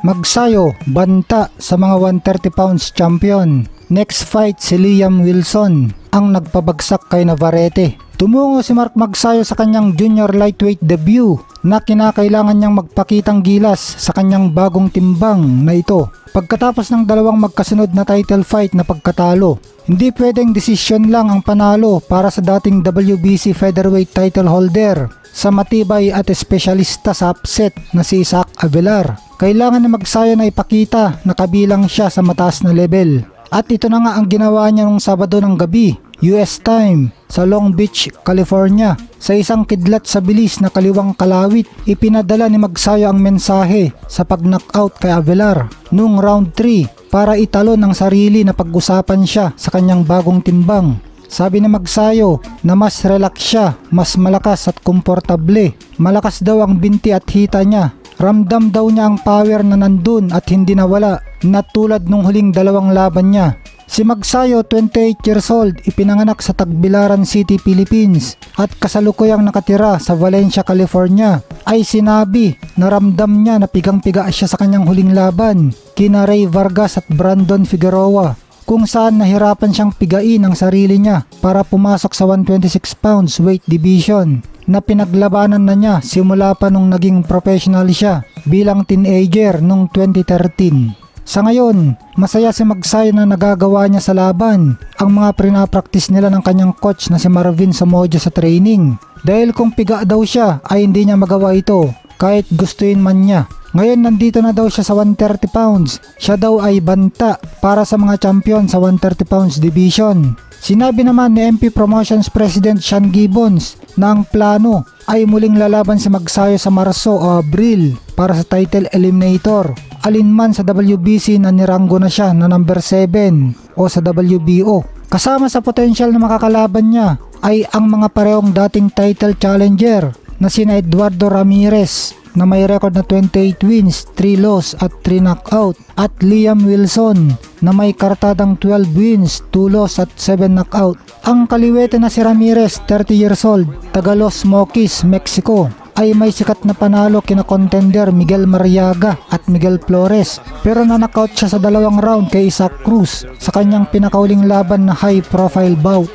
Magsayo, banta sa mga 130 pounds champion. Next fight si Liam Wilson ang nagpabagsak kay Navarrete. Tumungo si Mark Magsayo sa kanyang junior lightweight debut na kinakailangan niyang magpakitang gilas sa kanyang bagong timbang na ito. Pagkatapos ng dalawang magkasunod na title fight na pagkatalo, hindi pwedeng desisyon lang ang panalo para sa dating WBC featherweight title holder sa matibay at espesyalista sa upset na si Isaac Avelar. Kailangan na Magsayo na ipakita na kabilang siya sa mataas na level. At ito na nga ang ginawa niya nung Sabado ng gabi, US time, sa Long Beach, California. Sa isang kidlat sa bilis na kaliwang kalawit, ipinadala ni Magsayo ang mensahe sa pag-knockout kay Avelar noong round 3 para italon ang sarili na pag-usapan siya sa kanyang bagong timbang. Sabi ni Magsayo na mas relax siya, mas malakas at komportable. Malakas daw ang binti at hita niya. Ramdam daw niya ang power na nandun at hindi nawala na tulad nung huling dalawang laban niya. Si Magsayo, 28 years old, ipinanganak sa Tagbilaran City, Philippines at kasalukuyang nakatira sa Valencia, California, ay sinabi na ramdam niya na pigang-piga siya sa kanyang huling laban kina Ray Vargas at Brandon Figueroa, kung saan nahirapan siyang pigain ang sarili niya para pumasok sa 126 pounds weight division na pinaglabanan na niya simula pa nung naging professional siya bilang teenager noong 2013. Sa ngayon, masaya si Magsayo na nagagawa niya sa laban ang mga pinapractice nila ng kanyang coach na si Marvin Somojo sa training. Dahil kung piga daw siya ay hindi niya magawa ito kahit gustuin man niya. Ngayon nandito na daw siya sa 130 pounds. Siya daw ay banta para sa mga champion sa 130 pounds division. Sinabi naman ni MP Promotions President Sean Gibbons na ang plano ay muling lalaban si Magsayo sa Marso o Abril para sa title eliminator. Alinman sa WBC na niranggo na siya na number 7 o sa WBO. Kasama sa potential na makakalaban niya ay ang mga parehong dating title challenger na sina Eduardo Ramirez na may record na 28 wins, 3 loss at 3 knockout, at Liam Wilson na may kartadang 12 wins, 2 loss at 7 knockout. Ang kaliwete na si Ramirez, 30 years old, taga Los Mochis, Mexico, ay may sikat na panalo kina contender Miguel Mariaga at Miguel Flores, pero na-knockout siya sa dalawang round kay Isaac Cruz sa kanyang pinakauling laban na high profile bout.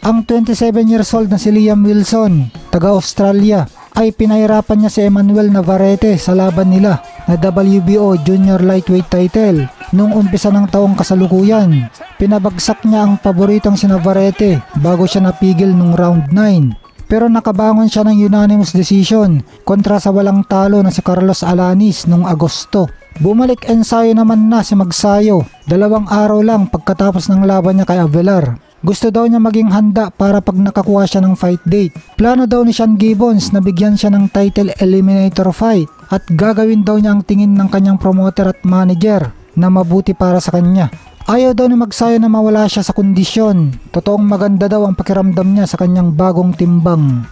Ang 27 years old na si Liam Wilson, taga Australia, ay pinahirapan niya si Emmanuel Navarrete sa laban nila na WBO Junior Lightweight title noong umpisa ng taong kasalukuyan. Pinabagsak niya ang paboritong si Navarrete bago siya napigil nung round 9. Pero nakabangon siya ng unanimous decision kontra sa walang talo na si Carlos Alanis noong Agosto. Bumalik ensayo naman na si Magsayo 2 araw lang pagkatapos ng laban niya kay Avelar. Gusto daw niya maging handa para pag nakakuha siya ng fight date. Plano daw ni Sean Gibbons na bigyan siya ng title eliminator fight at gagawin daw niya ang tingin ng kanyang promoter at manager na mabuti para sa kanya. Ayaw daw ni Magsayo na mawala siya sa kondisyon. Totoong maganda daw ang pakiramdam niya sa kanyang bagong timbang.